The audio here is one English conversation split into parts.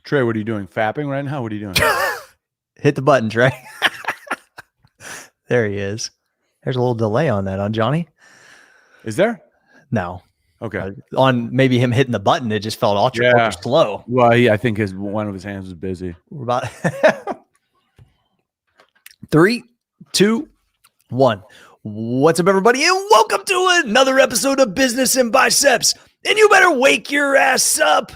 Trey, what are you doing? Fapping right now? What are you doing? Hit the button, Trey. There he is. There's a little delay on that, on Johnny. Is there? No. Okay. On maybe him hitting the button, it just felt ultra slow. Well, I think one of his hands was busy. We're about 3, 2, 1. What's up, everybody, and welcome to another episode of Business and Biceps. And you better wake your ass up,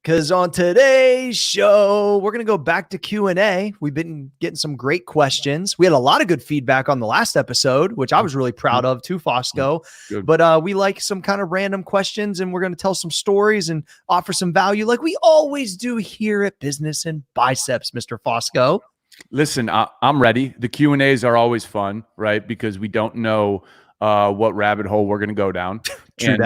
because on today's show, we're going to go back to Q&A. We've been getting some great questions. We had a lot of good feedback on the last episode, which I was really proud of too, Fosco. Good. But we like some kind of random questions, and we're going to tell some stories and offer some value like we always do here at Business and Biceps, Mr. Fosco. Listen, I'm ready. The Q&As are always fun, right? Because we don't know what rabbit hole we're going to go down. And,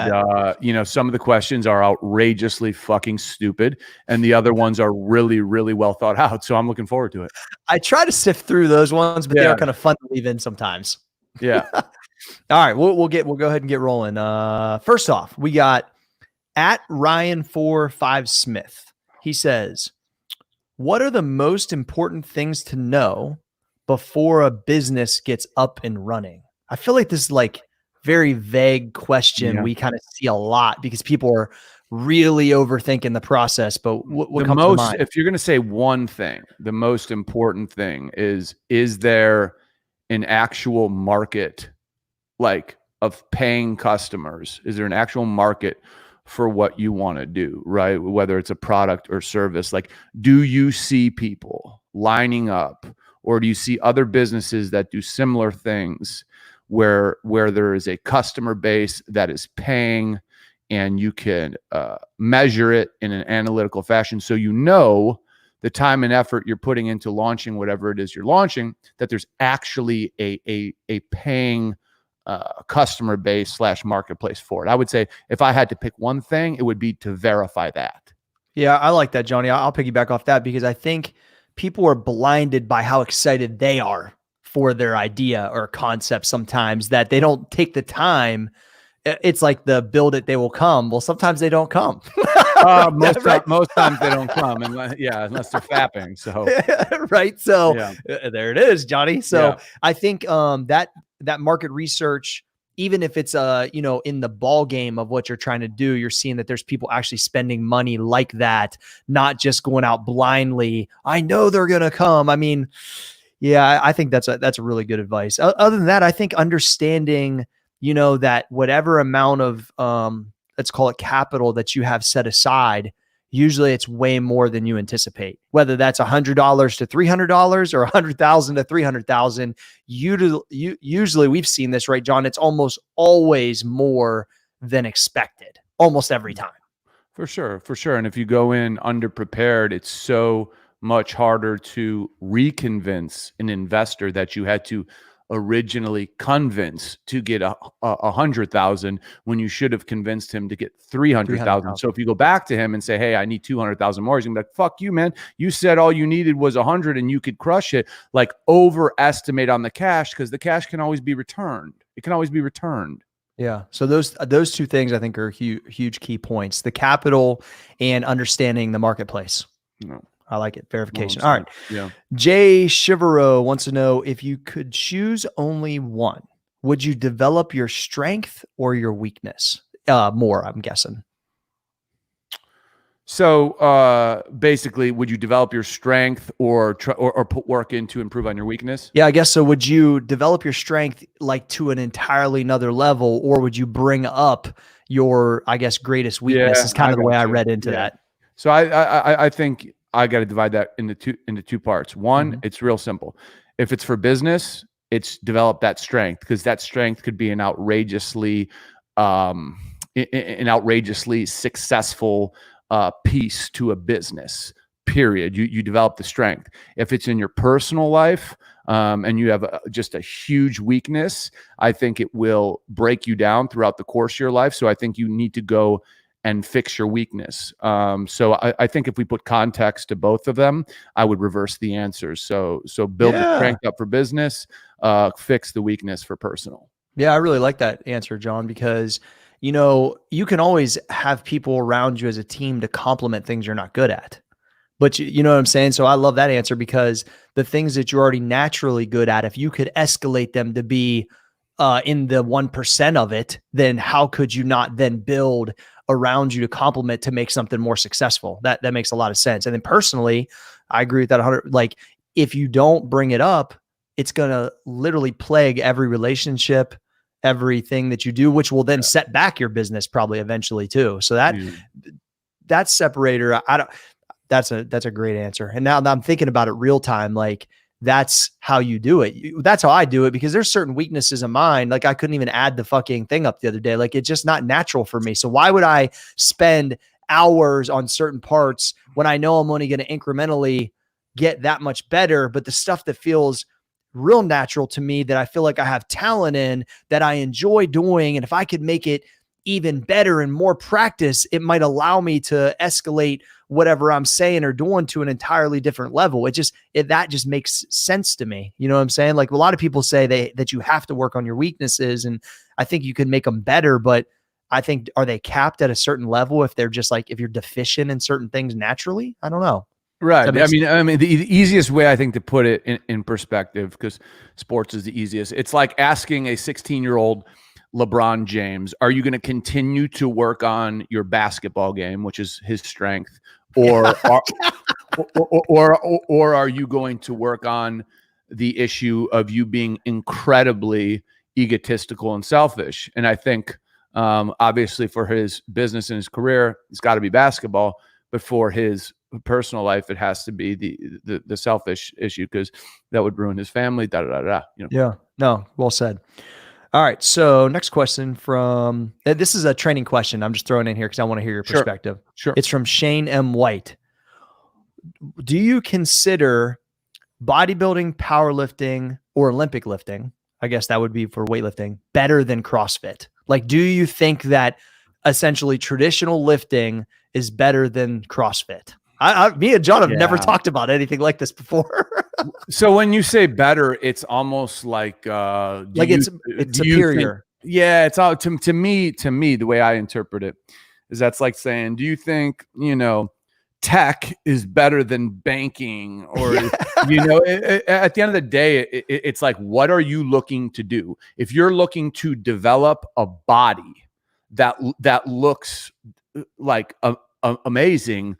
some of the questions are outrageously fucking stupid, and the other ones are really, really well thought out. So I'm looking forward to it. I try to sift through those ones, but they are kind of fun to leave in sometimes. Yeah. All right. We'll go ahead and get rolling. First off, we got at Ryan45 Smith. He says, what are the most important things to know before a business gets up and running? I feel like this is like very vague question. We kind of see a lot because people are really overthinking the process. But what comes to mind? If you're going to say one thing, the most important thing is there an actual market of paying customers? Is there an actual market for what you want to do, right? Whether it's a product or service, do you see people lining up, or do you see other businesses that do similar things where there is a customer base that is paying, and you can measure it in an analytical fashion, so you know the time and effort you're putting into launching whatever it is you're launching, that there's actually a paying customer base / marketplace for it. I would say if I had to pick one thing, it would be to verify that. Yeah, I like that, Johnny. I'll piggyback off that because I think people are blinded by how excited they are for their idea or concept sometimes, that they don't take the time. It's like the build it, they will come. Well, sometimes they don't come. Most times they don't come, unless they're fapping. So right. So there it is, Johnny. So I think that market research, even if it's in the ball game of what you're trying to do, you're seeing that there's people actually spending money like that, not just going out blindly. I know they're gonna come. I mean, yeah, I think that's a really good advice. Other than that, I think understanding, that whatever amount of let's call it capital that you have set aside, usually it's way more than you anticipate. Whether that's $100 to $300 or $100,000 to $300,000, usually we've seen this, right, John? It's almost always more than expected, almost every time. For sure. And if you go in underprepared, it's so much harder to reconvince an investor that you had to originally convince to get 100,000 when you should have convinced him to get 300,000. So if you go back to him and say, hey, I need 200,000 more, he's gonna be like, fuck you, man. You said all you needed was 100 and you could crush it. Overestimate on the cash, because the cash can always be returned. It can always be returned. Yeah. So those two things I think are huge key points: the capital and understanding the marketplace. I like it. Verification. All right. Yeah. Jay Chivero wants to know, if you could choose only one, would you develop your strength or your weakness more, I'm guessing? So basically, would you develop your strength or put work in to improve on your weakness? Yeah, I guess so. Would you develop your strength to an entirely another level, or would you bring up your, I guess, greatest weakness? Is kind of the way I read into that. So I think I got to divide that into two parts. One, it's real simple. If it's for business, it's develop that strength, because that strength could be an outrageously successful piece to a business. Period. You develop the strength. If it's in your personal life and you have just a huge weakness, I think it will break you down throughout the course of your life. So I think you need to go and fix your weakness. So I think if we put context to both of them, I would reverse the answers. So build the strength up for business, fix the weakness for personal. Yeah, I really like that answer, John, because you can always have people around you as a team to complement things you're not good at. But you know what I'm saying? So I love that answer, because the things that you're already naturally good at, if you could escalate them to be in the 1% of it, then how could you not then build around you to complement to make something more successful? That makes a lot of sense. And then personally, I agree with that 100. Like, if you don't bring it up, it's going to literally plague every relationship, everything that you do, which will then set back your business probably eventually too. So that separator, that's a great answer. And now that I'm thinking about it real time, like, that's how you do it. That's how I do it, because there's certain weaknesses of mine. Like, I couldn't even add the fucking thing up the other day. Like, it's just not natural for me. So why would I spend hours on certain parts when I know I'm only going to incrementally get that much better? But the stuff that feels real natural to me, that I feel like I have talent in, that I enjoy doing, and if I could make it even better and more practice, it might allow me to escalate whatever I'm saying or doing to an entirely different level. That just makes sense to me. You know what I'm saying? Like, a lot of people say that you have to work on your weaknesses, and I think you can make them better, but I think, are they capped at a certain level if they're just like, if you're deficient in certain things naturally? I don't know. Right. I mean, the easiest way I think to put it in perspective, because sports is the easiest. It's like asking a 16-year-old LeBron James, are you going to continue to work on your basketball game, which is his strength, or are you going to work on the issue of you being incredibly egotistical and selfish? And I think, obviously, for his business and his career, it's got to be basketball, but for his personal life, it has to be the selfish issue, because that would ruin his family. Yeah. No. Well said. All right. So next question this is a training question. I'm just throwing in here because I want to hear your perspective. Sure. It's from Shane M. White. Do you consider bodybuilding, powerlifting, or Olympic lifting, I guess that would be for weightlifting, better than CrossFit? Like, do you think that essentially traditional lifting is better than CrossFit? Me and John have never talked about anything like this before. So when you say better, it's almost like it's superior. It's all to me, the way I interpret it is, that's like saying, do you think, tech is better than banking? Or, at the end of the day, it's like, what are you looking to do? If you're looking to develop a body that looks like amazing,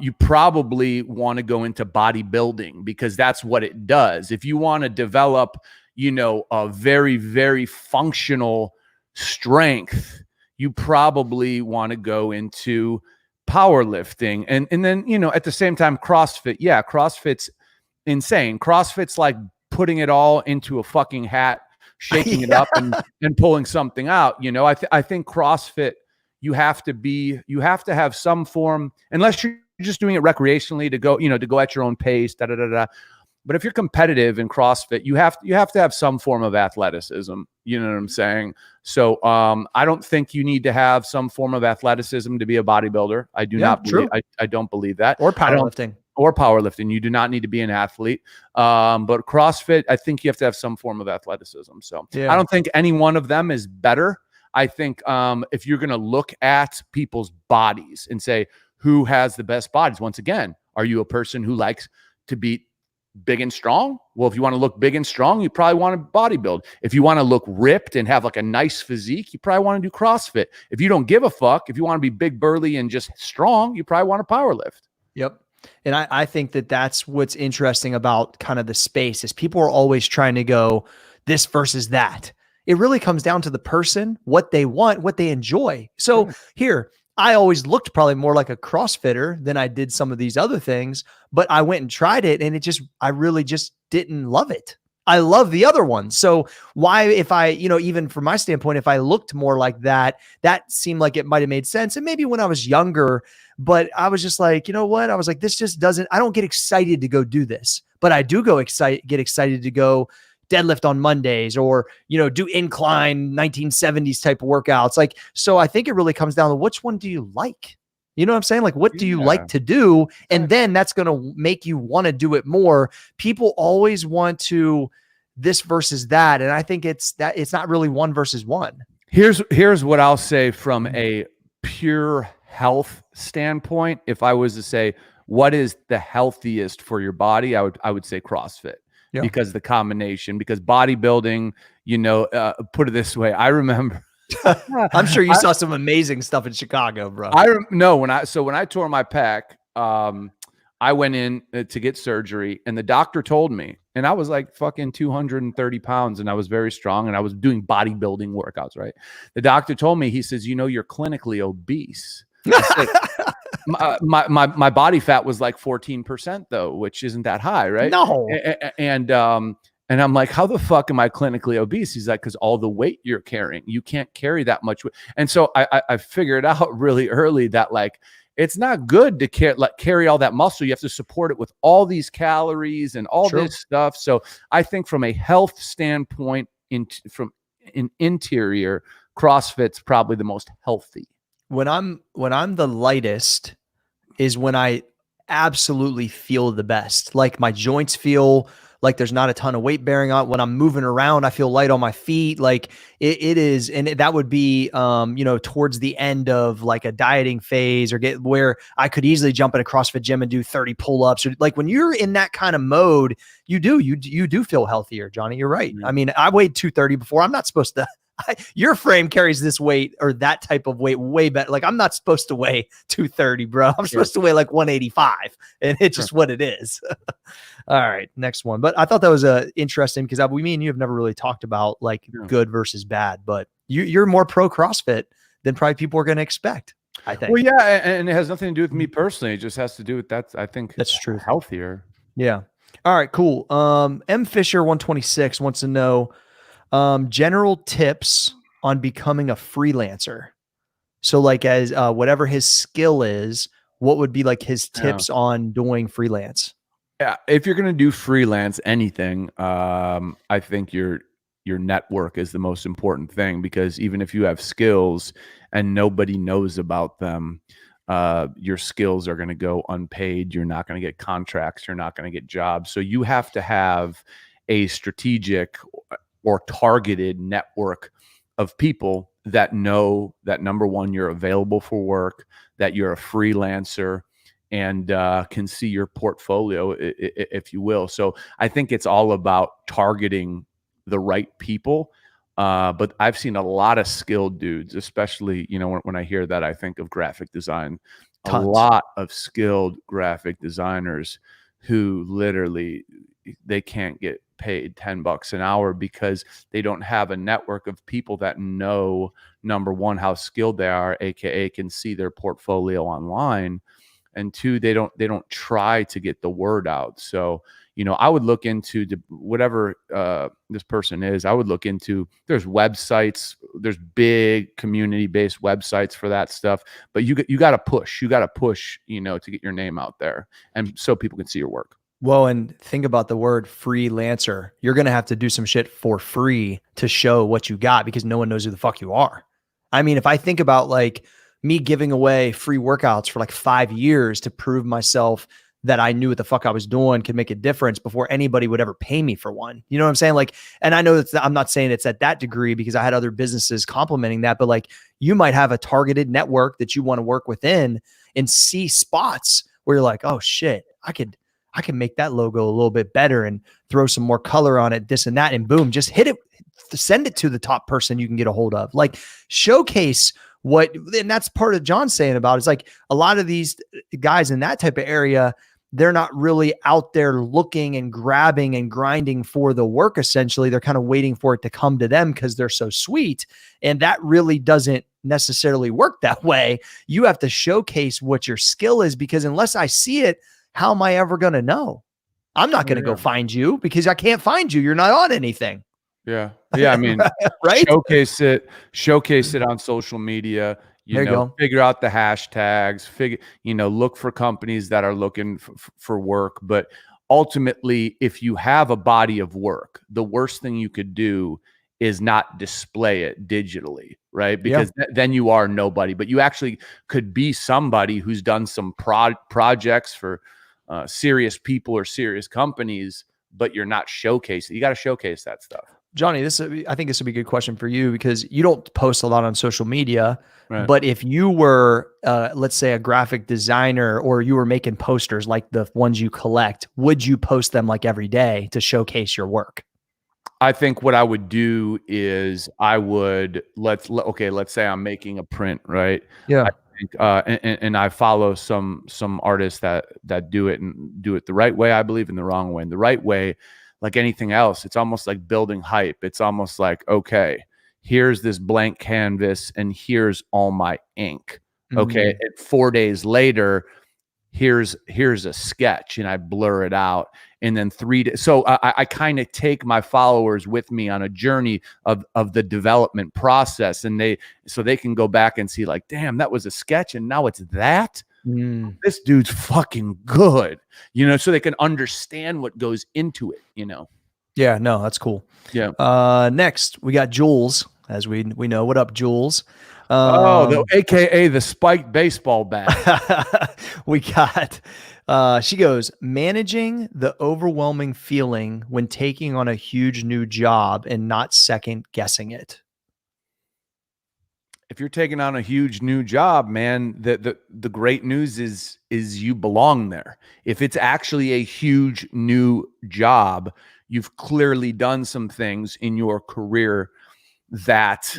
you probably want to go into bodybuilding, because that's what it does. If you want to develop, a very, very functional strength, you probably want to go into powerlifting. And then, at the same time, CrossFit's insane. CrossFit's like putting it all into a fucking hat, shaking it up and pulling something out. I think CrossFit, you have to have some form, unless you're just doing it recreationally to go at your own pace, But if you're competitive in CrossFit, you have to have some form of athleticism. You know what I'm saying? So I don't think you need to have some form of athleticism to be a bodybuilder. I do not believe, I don't believe that. Or powerlifting. You do not need to be an athlete. But CrossFit, I think you have to have some form of athleticism. So I don't think any one of them is better. I think if you're going to look at people's bodies and say, who has the best bodies? Once again, are you a person who likes to be big and strong? Well, if you want to look big and strong, you probably want to bodybuild. If you want to look ripped and have like a nice physique, you probably want to do CrossFit. If you don't give a fuck, if you want to be big, burly, and just strong, you probably want to powerlift. Yep. And I think that's what's interesting about kind of the space, is people are always trying to go this versus that. It really comes down to the person, what they want, what they enjoy. So here, I always looked probably more like a CrossFitter than I did some of these other things, but I went and tried it, and I really just didn't love it. I love the other one. So why, if I, even from my standpoint, if I looked more like that seemed like it might've made sense. And maybe when I was younger, but I was just like, you know what? I was like, this just doesn't, I don't get excited to go do this, but I do get excited to go deadlift on Mondays, or, do incline 1970s type of workouts. Like, so I think it really comes down to which one do you like? You know what I'm saying? Like, what do you like to do? And then that's going to make you want to do it more. People always want to this versus that. And I think it's not really one versus one. Here's what I'll say from a pure health standpoint. If I was to say, what is the healthiest for your body, I would say CrossFit. Yeah. Because the combination, because bodybuilding, put it this way. I remember I'm sure you saw some amazing stuff in Chicago, bro. When I tore my pec, I went in to get surgery, and the doctor told me, and I was like fucking 230 pounds, and I was very strong, and I was doing bodybuilding workouts, right? The doctor told me, he says, you're clinically obese. My body fat was like 14% though, which isn't that high, right? No. And I'm like, how the fuck am I clinically obese? He's like, because all the weight you're carrying, you can't carry that much weight. And so I figured out really early that like, it's not good to carry all that muscle. You have to support it with all these calories and all this stuff. So I think from a health standpoint, from an interior, CrossFit's probably the most healthy. When I'm the lightest is when I absolutely feel the best. Like my joints feel like there's not a ton of weight bearing on. When I'm moving around, I feel light on my feet. Like it is. And that would be, towards the end of like a dieting phase, or get where I could easily jump in a CrossFit gym and do 30 pull-ups. Or like when you're in that kind of mode, you do feel healthier, Johnny. You're right. I mean, I weighed 230 before. I'm not supposed to. Your frame carries this weight or that type of weight way better. Like I'm not supposed to weigh 230, bro. I'm supposed to weigh like 185, and it's just what it is. All right, next one. But I thought that was interesting because me and you have never really talked about like good versus bad, but you're more pro CrossFit than probably people are going to expect, I think. Well, yeah, and it has nothing to do with me personally. It just has to do with I think that's true. Healthier. Yeah. All right, cool. M Fisher 126 wants to know general tips on becoming a freelancer. So like as whatever his skill is, what would be like his tips on doing freelance? Yeah. If you're going to do freelance anything, I think your network is the most important thing, because even if you have skills and nobody knows about them, your skills are going to go unpaid. You're not going to get contracts. You're not going to get jobs. So you have to have a strategic or targeted network of people that know that, number one, you're available for work, that you're a freelancer, and can see your portfolio, if you will. So I think it's all about targeting the right people. But I've seen a lot of skilled dudes, especially, when I hear that, I think of graphic design. Tons. A lot of skilled graphic designers who literally, they can't get paid $10 an hour because they don't have a network of people that know, number one, how skilled they are, aka can see their portfolio online, and two, they don't try to get the word out. So I would look into whatever this person is. I would look into, there's websites, there's big community-based websites for that stuff, but you got to push. You got to push, to get your name out there, and so people can see your work. Well, and think about the word freelancer. You're going to have to do some shit for free to show what you got, because no one knows who the fuck you are. I mean, if I think about like me giving away free workouts for like 5 years to prove myself that I knew what the fuck I was doing, could make a difference before anybody would ever pay me for one. You know what I'm saying? Like, and I know I'm not saying it's at that degree, because I had other businesses complementing that, but like you might have a targeted network that you want to work within and see spots where you're like, oh shit, I can make that logo a little bit better and throw some more color on it, this and that, and boom, just hit it, send it to the top person you can get a hold of. Like showcase and that's part of John's saying about, it's like a lot of these guys in that type of area, they're not really out there looking and grabbing and grinding for the work. Essentially, they're kind of waiting for it to come to them because they're so sweet. And that really doesn't necessarily work that way. You have to showcase what your skill is, because unless I see it, how am I ever going to know? I'm not going to go find you, because I can't find you. You're not on anything. Yeah. I mean, right? Showcase it on social media. You go. Figure out the hashtags. Look for companies that are looking for work. But ultimately, if you have a body of work, the worst thing you could do is not display it digitally, right? Because then you are nobody. But you actually could be somebody who's done some projects for serious people or serious companies, but you're not showcasing. You got to showcase that stuff. Johnny, I think this would be a good question for you because you don't post a lot on social media. Right. But if you were, let's say, a graphic designer, or you were making posters like the ones you collect, would you post them like every day to showcase your work? I think what I would do is I would let's say I'm making a print, right? Yeah. I think, and I follow some artists that do it and do it the right way. I believe in the wrong way. And the right way, like anything else, it's almost like building hype. It's almost like, okay, here's this blank canvas and here's all my ink. Okay, and 4 days later, here's a sketch, and I blur it out. And then 3 days. So I kind of take my followers with me on a journey of the development process, and they can go back and see like, damn, that was a sketch, and now it's that. This dude's fucking good, so they can understand what goes into it, Yeah, no, that's cool. Yeah. Next, we got Jules, as we know. What up, Jules? AKA the spiked baseball bat. We got, she goes, managing the overwhelming feeling when taking on a huge new job and not second guessing it. If you're taking on a huge new job, man, the great news is you belong there. If it's actually a huge new job, you've clearly done some things in your career that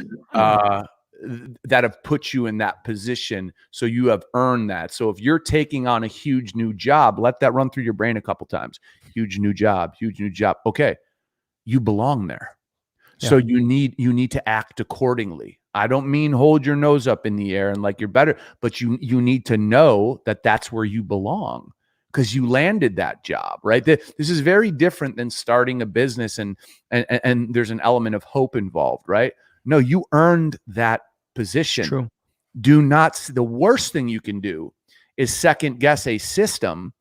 have put you in that position. So you have earned that. So if you're taking on a huge new job, let that run through your brain a couple times. Huge new job. Okay. You belong there. Yeah. So you need to act accordingly. I don't mean hold your nose up in the air and like you're better, but you need to know that that's where you belong because you landed that job, right? This is very different than starting a business and there's an element of hope involved, right? No, you earned that position. True. The worst thing you can do is second guess a system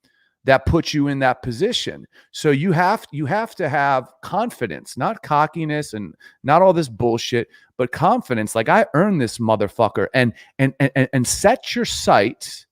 that puts you in that position. So you have to have confidence, not cockiness and not all this bullshit, but confidence. Like, I earned this motherfucker, and set your sights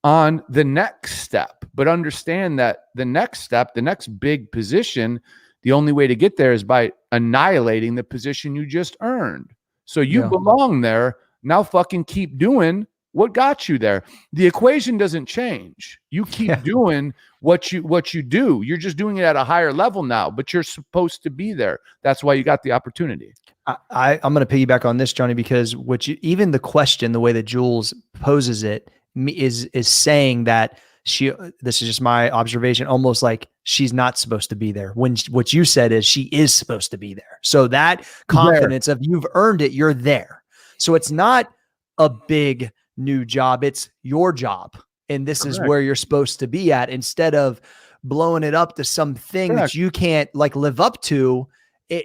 on the next step, but understand that the next step, the next big position, the only way to get there is by annihilating the position you just earned. So you belong there. Now fucking keep doing what got you there. The equation doesn't change. You keep doing what you do. You're just doing it at a higher level now, but you're supposed to be there. That's why you got the opportunity. I'm going to piggyback on this, Johnny, because even the question, the way that Jules poses it, is saying that this is just my observation, almost like she's not supposed to be there, when what you said is she is supposed to be there. So that confidence of you've earned it, you're there. So it's not a big new job, it's your job, and this is where you're supposed to be at, instead of blowing it up to something that you can't like live up to.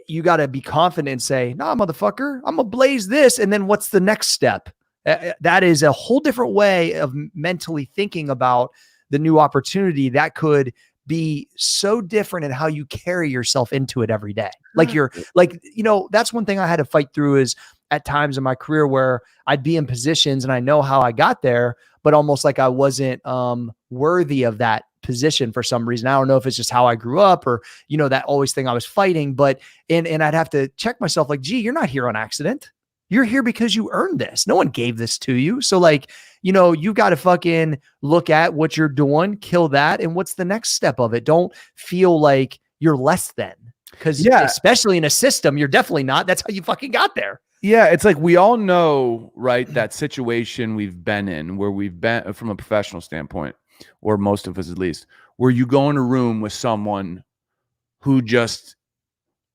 You got to be confident and say, nah, motherfucker, I'm gonna blaze this. And then what's the next step? That is a whole different way of mentally thinking about the new opportunity that could be so different in how you carry yourself into it every day. Like that's one thing I had to fight through, is at times in my career where I'd be in positions and I know how I got there, but almost like I wasn't worthy of that position for some reason. I don't know if it's just how I grew up or, that always thing I was fighting, but, and I'd have to check myself like, gee, you're not here on accident. You're here because you earned this. No one gave this to you. So like, you got to fucking look at what you're doing, kill that. And what's the next step of it? Don't feel like you're less than, because especially in a system, you're definitely not. That's how you fucking got there. Yeah, it's like we all know, right, that situation we've been in, where we've been from a professional standpoint, or most of us at least, where you go in a room with someone who just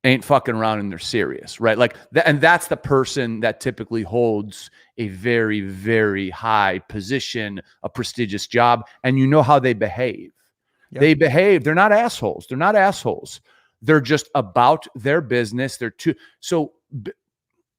ain't fucking around and they're serious, right? Like and that's the person that typically holds a very, very high position, a prestigious job, and you know how they behave. Yep. They behave. They're not assholes. They're just about their business.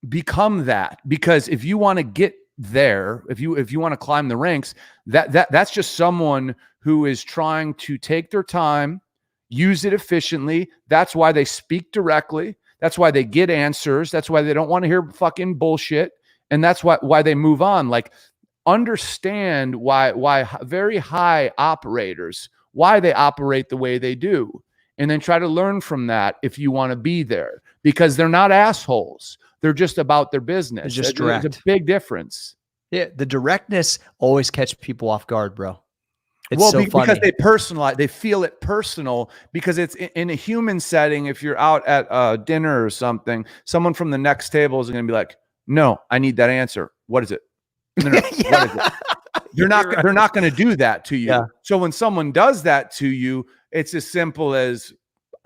Become that, because if you want to get there, if you want to climb the ranks, that's just someone who is trying to take their time, use it efficiently. That's why they speak directly. That's why they get answers. That's why they don't want to hear fucking bullshit. And that's why they move on. Like, understand why very high operators, why they operate the way they do. And then try to learn from that if you want to be there. because they're not assholes. They're just about their business. It's just direct. There's a big difference. Yeah, the directness always catch people off guard, bro. It's so funny. Because they personalize, they feel it personal, because it's in a human setting. If you're out at dinner or something, someone from the next table is going to be like, no, I need that answer. What is it? No, what is it? They're not going to do that to you. Yeah. So when someone does that to you, it's as simple as,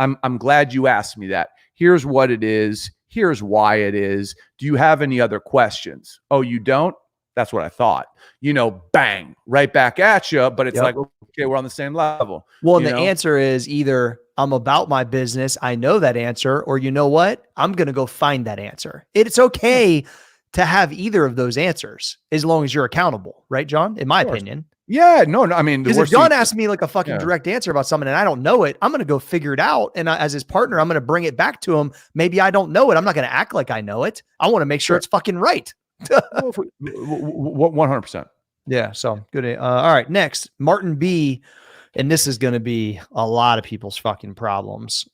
I'm glad you asked me that. Here's what it is. Here's why it is. Do you have any other questions? Oh, you don't? That's what I thought. Bang, right back at you. But it's like, okay, we're on the same level. Well, the answer is either I'm about my business, I know that answer, or you know what? I'm going to go find that answer. It's okay to have either of those answers as long as you're accountable, right, John? In my opinion. Yeah, no. I mean, because if John asks me like a fucking direct answer about something and I don't know it, I'm going to go figure it out. And as his partner, I'm going to bring it back to him. Maybe I don't know it. I'm not going to act like I know it. I want to make sure it's fucking right. 100%. Yeah. So good. All right. Next, Martin B. And this is going to be a lot of people's fucking problems.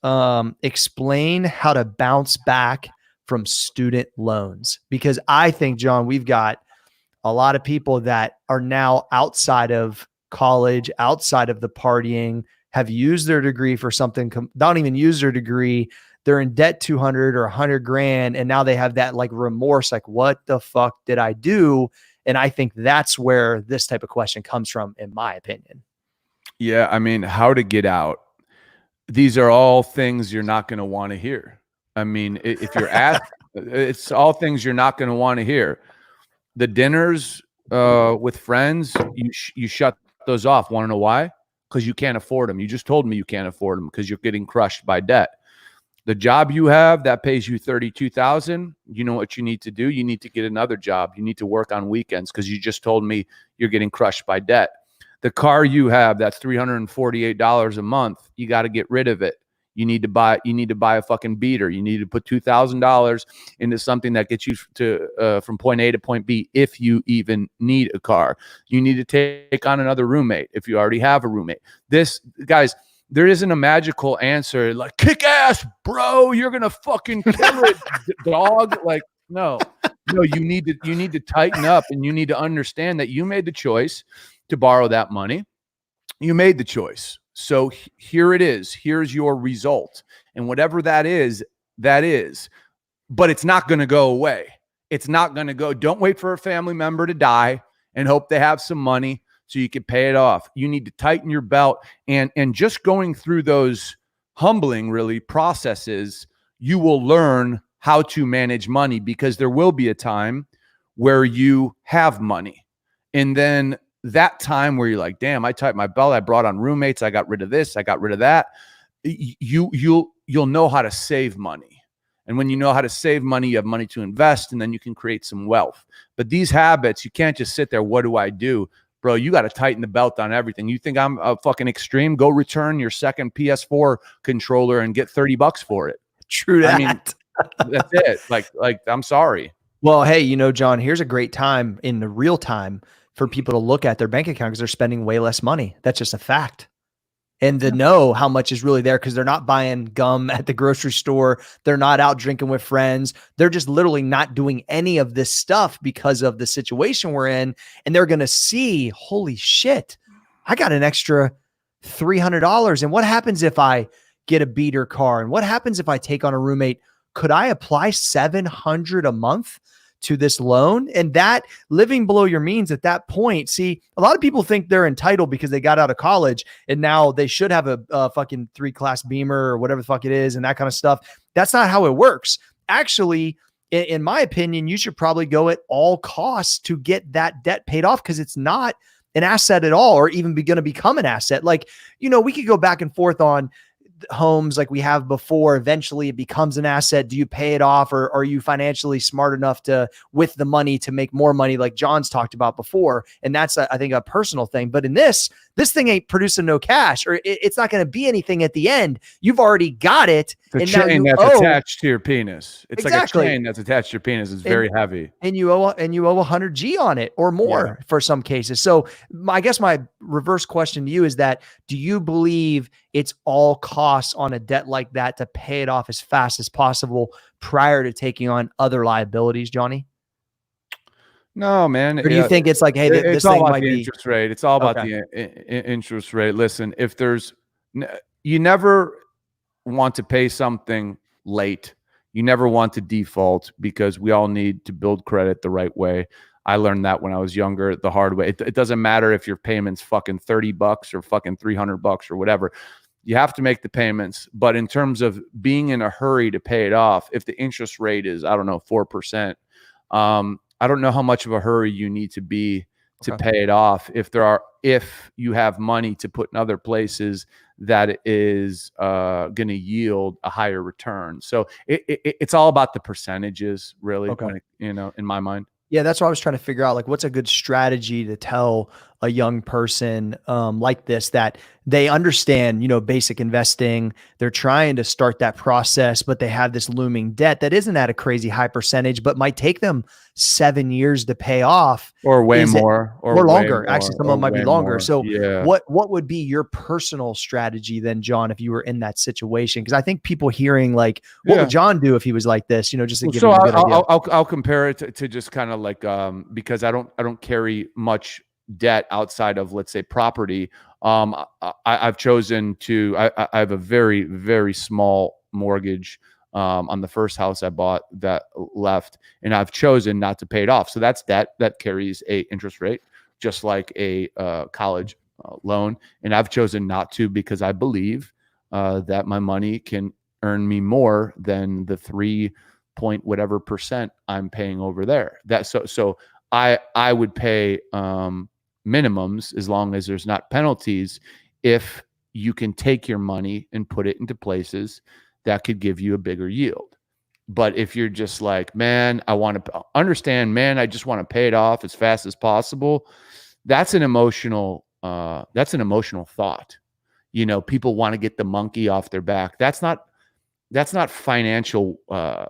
Explain how to bounce back from student loans, because I think, John, we've got a lot of people that are now outside of college, outside of the partying, have used their degree for something, don't even use their degree. They're in debt 200 or 100 grand. And now they have that like remorse, like, what the fuck did I do? And I think that's where this type of question comes from, in my opinion. Yeah. I mean, how to get out. These are all things you're not going to want to hear. I mean, if you're asked, it's all things you're not going to want to hear. The dinners with friends, you shut those off. Want to know why? Because you can't afford them. You just told me you can't afford them because you're getting crushed by debt. The job you have that pays you $32,000, you know what you need to do? You need to get another job. You need to work on weekends because you just told me you're getting crushed by debt. The car you have that's $348 a month, you got to get rid of it. You need to buy a fucking beater. You need to put $2,000 into something that gets you to from point A to point B if you even need a car. You need to take on another roommate if you already have a roommate. This, guys, there isn't a magical answer like kick ass, bro. You're gonna fucking kill it, dog. Like, no, you need to tighten up, and you need to understand that you made the choice to borrow that money. You made the choice. So here it is. Here's your result. And whatever that is, that is. But it's not going to go away. It's not going to go. Don't wait for a family member to die and hope they have some money so you can pay it off. You need to tighten your belt. And just going through those humbling, really, processes, you will learn how to manage money, because there will be a time where you have money. And then that time where you're like, damn, I tightened my belt. I brought on roommates. I got rid of this. I got rid of that. You'll know how to save money. And when you know how to save money, you have money to invest, and then you can create some wealth. But these habits, you can't just sit there. What do I do? Bro, you got to tighten the belt on everything. You think I'm a fucking extreme? Go return your second PS4 controller and get $30 for it. True that. I mean, that's it. Like, I'm sorry. Well, hey, John, here's a great time in the real time for people to look at their bank account because they're spending way less money. That's just a fact. And to know how much is really there, because they're not buying gum at the grocery store. They're not out drinking with friends. They're just literally not doing any of this stuff because of the situation we're in. And they're going to see, holy shit, I got an extra $300. And what happens if I get a beater car? And what happens if I take on a roommate? Could I apply $700 a month to this loan? And that living below your means at that point, see, a lot of people think they're entitled because they got out of college and now they should have a fucking 3-class Beamer or whatever the fuck it is and that kind of stuff. That's not how it works. Actually, in my opinion, you should probably go at all costs to get that debt paid off, because it's not an asset at all, or even going to become an asset. Like, we could go back and forth on homes like we have before. Eventually it becomes an asset. Do you pay it off, or are you financially smart enough to, with the money, to make more money, like John's talked about before? And that's I think a personal thing. But in this thing ain't producing no cash, or it's not going to be anything at the end. You've already got it. The and now chain you that's owe attached to your penis. It's like a chain that's attached to your penis. It's very heavy. And you owe 100 G on it or more for some cases. So I guess my reverse question to you is that, do you believe it's all costs on a debt like that to pay it off as fast as possible prior to taking on other liabilities, Johnny? No, man. Or do you think it's like, hey, this thing might be interest rate. It's all about the interest rate. Listen, if you never want to pay something late. You never want to default, because we all need to build credit the right way. I learned that when I was younger, the hard way. It doesn't matter if your payment's fucking $30 or fucking $300 or whatever. You have to make the payments. But in terms of being in a hurry to pay it off, if the interest rate is, I don't know, 4%, I don't know how much of a hurry you need to be to pay it off. If you have money to put in other places that is going to yield a higher return. So it's all about the percentages, really, when in my mind. Yeah, that's what I was trying to figure out. Like, what's a good strategy to tell a young person like this that they understand, basic investing. They're trying to start that process, but they have this looming debt that isn't at a crazy high percentage, but might take them 7 years to pay off, or way more, or longer. Actually, some of them might be longer. More. So what would be your personal strategy then, John, if you were in that situation? Because I think people hearing like, what would John do if he was like this? Just to give them a good idea. I'll compare it to just kind of like because I don't carry much debt outside of, let's say, property. I've chosen to. I have a very, very small mortgage on the first house I bought that left, and I've chosen not to pay it off. So that's that carries a interest rate, just like a college loan, and I've chosen not to because I believe that my money can earn me more than the 3 point whatever percent I'm paying over there. So I would pay minimums as long as there's not penalties, if you can take your money and put it into places that could give you a bigger yield. But if you're just like, man, I want to understand, man, I just want to pay it off as fast as possible. That's an emotional thought. People want to get the monkey off their back. That's not financial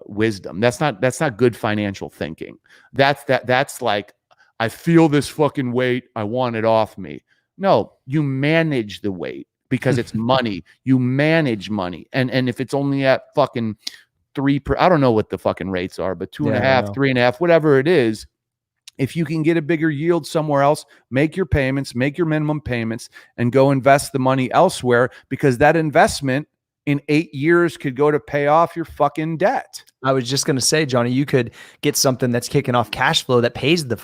wisdom. That's not good financial thinking. That's like, I feel this fucking weight, I want it off me. No, you manage the weight, because it's money. You manage money. And if it's only at fucking 3 I don't know what the fucking rates are, but 2.5, 3.5, whatever it is, if you can get a bigger yield somewhere else, make your payments, make your minimum payments, and go invest the money elsewhere, because that investment in 8 years could go to pay off your fucking debt. I was just going to say, Johnny, you could get something that's kicking off cash flow that pays the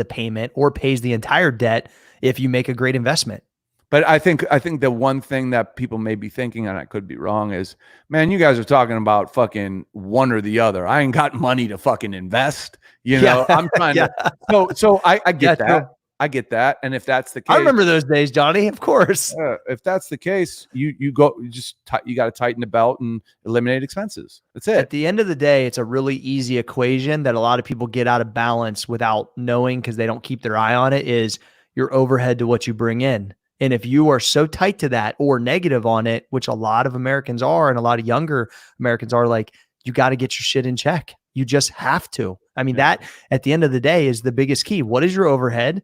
payment or pays the entire debt if you make a great investment. But I think the one thing that people may be thinking, and I could be wrong, is, man, you guys are talking about fucking one or the other. I ain't got money to fucking invest. I'm trying to. So I get that. I get that. And if that's the case, I remember those days, Johnny, of course. If that's the case, you got to tighten the belt and eliminate expenses. That's it. At the end of the day, it's a really easy equation that a lot of people get out of balance without knowing, because they don't keep their eye on it, is your overhead to what you bring in. And if you are so tight to that or negative on it, which a lot of Americans are, and a lot of younger Americans are, like, you got to get your shit in check. You just have to. I mean, that at the end of the day is the biggest key. What is your overhead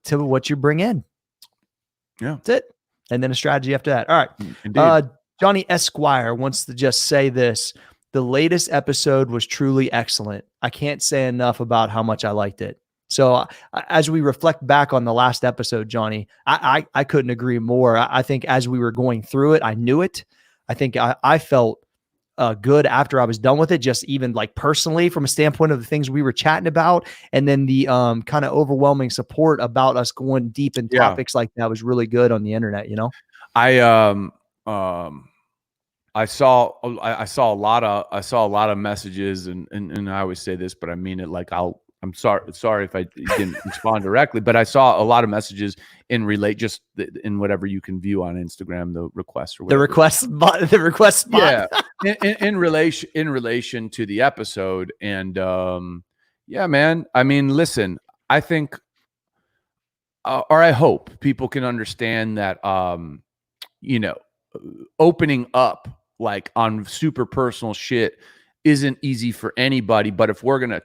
to what you bring in? Yeah. That's it. And then a strategy after that. All right. Johnny Esquire wants to just say this. The latest episode was truly excellent. I can't say enough about how much I liked it. So as we reflect back on the last episode, Johnny, I couldn't agree more. I think as we were going through it, I knew it. I think I felt good after I was done with it, just even like personally from a standpoint of the things we were chatting about. And then the kind of overwhelming support about us going deep in topics like that was really good on the internet. I saw a lot of messages, and I always say this, but I mean it. Like, I'm sorry if I didn't respond directly, but I saw a lot of messages in whatever you can view on Instagram, the requests or whatever. The request spot. Yeah. in relation to the episode. And man, I mean, listen, I think, or I hope people can understand that, opening up like on super personal shit isn't easy for anybody. But if we're going to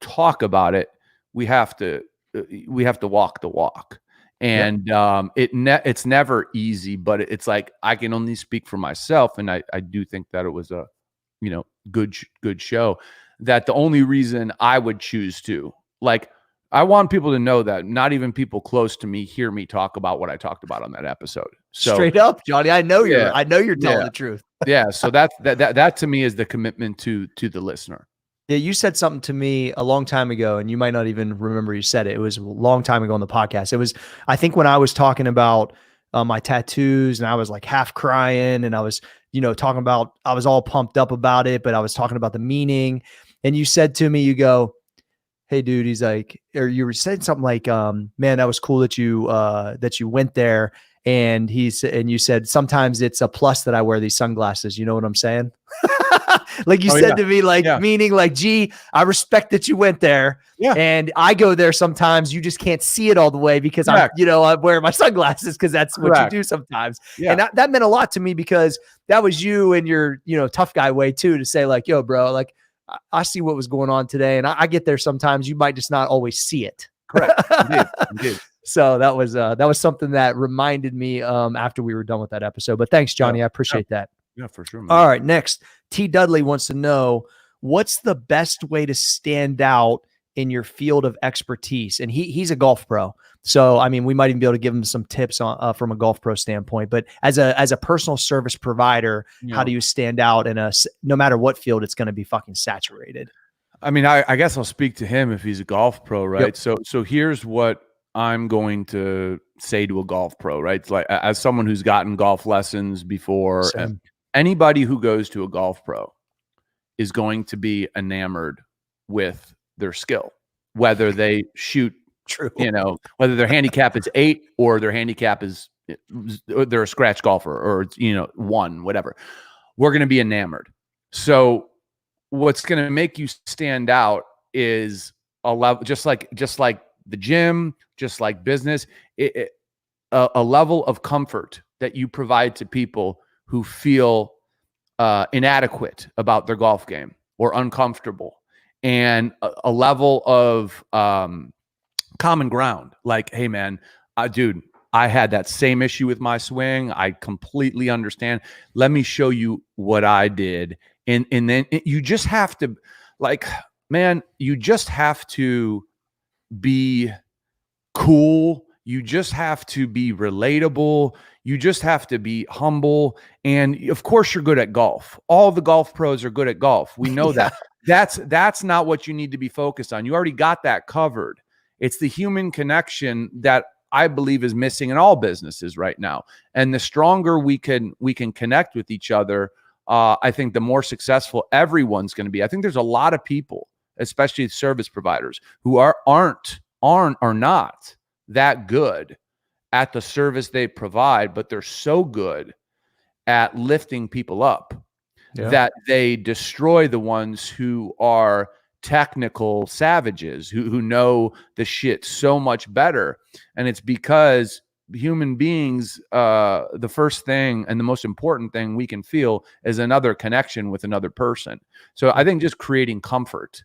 talk about it, we have to walk the walk. And it's never easy, but it's like, I can only speak for myself. And I do think that it was a, good show. That the only reason I would choose to, like, I want people to know that not even people close to me hear me talk about what I talked about on that episode. So straight up, Johnny, I know you're telling the truth. Yeah. So that to me is the commitment to the listener. Yeah, you said something to me a long time ago, and you might not even remember you said it. It was a long time ago on the podcast. It was, I think, when I was talking about my tattoos, and I was like half crying, and I was, talking about, I was all pumped up about it, but I was talking about the meaning. And you said to me, you go, "Hey, dude," he's like, or you said something like, "Man, that was cool that you went there." And you said, "Sometimes it's a plus that I wear these sunglasses." You know what I'm saying? Like you said to me, like, meaning like, "Gee, I respect that you went there." Yeah. And I go there sometimes. You just can't see it all the way because I'm wearing my sunglasses because that's what you do sometimes. Yeah. And that meant a lot to me because that was you and your, tough guy way too, to say like, "Yo, bro, like I see what was going on today." And I get there sometimes. You might just not always see it. Correct. Indeed. So that was something that reminded me after we were done with that episode. But thanks, Johnny. I appreciate that. Yeah, for sure, man. All right. Next, T. Dudley wants to know, what's the best way to stand out in your field of expertise? And he's a golf pro. So, I mean, we might even be able to give him some tips on from a golf pro standpoint, but as a personal service provider, how do you stand out in no matter what field, it's going to be fucking saturated? I mean, I guess I'll speak to him if he's a golf pro, right? Yep. So here's what I'm going to say to a golf pro, right? It's like, as someone who's gotten golf lessons before, anybody who goes to a golf pro is going to be enamored with their skill, whether they shoot, whether their handicap is 8 or their handicap is, they're a scratch golfer or, 1, whatever. We're going to be enamored. So what's going to make you stand out is a level, just like the gym, just like business, a level of comfort that you provide to people who feel inadequate about their golf game or uncomfortable, and a level of common ground. Like, "Hey, man, dude, I had that same issue with my swing. I completely understand. Let me show you what I did." And then you just have to, like, man, you just have to be cool. You just have to be relatable. You just have to be humble. And of course you're good at golf. All the golf pros are good at golf. We know that. That's not what you need to be focused on. You already got that covered. It's the human connection that I believe is missing in all businesses right now. And the stronger we can connect with each other, I think the more successful everyone's going to be. I think there's a lot of people, especially service providers, who are not that good at the service they provide, but they're so good at lifting people up that they destroy the ones who are technical savages, who know the shit so much better. And it's because human beings, the first thing and the most important thing we can feel is another connection with another person. So I think just creating comfort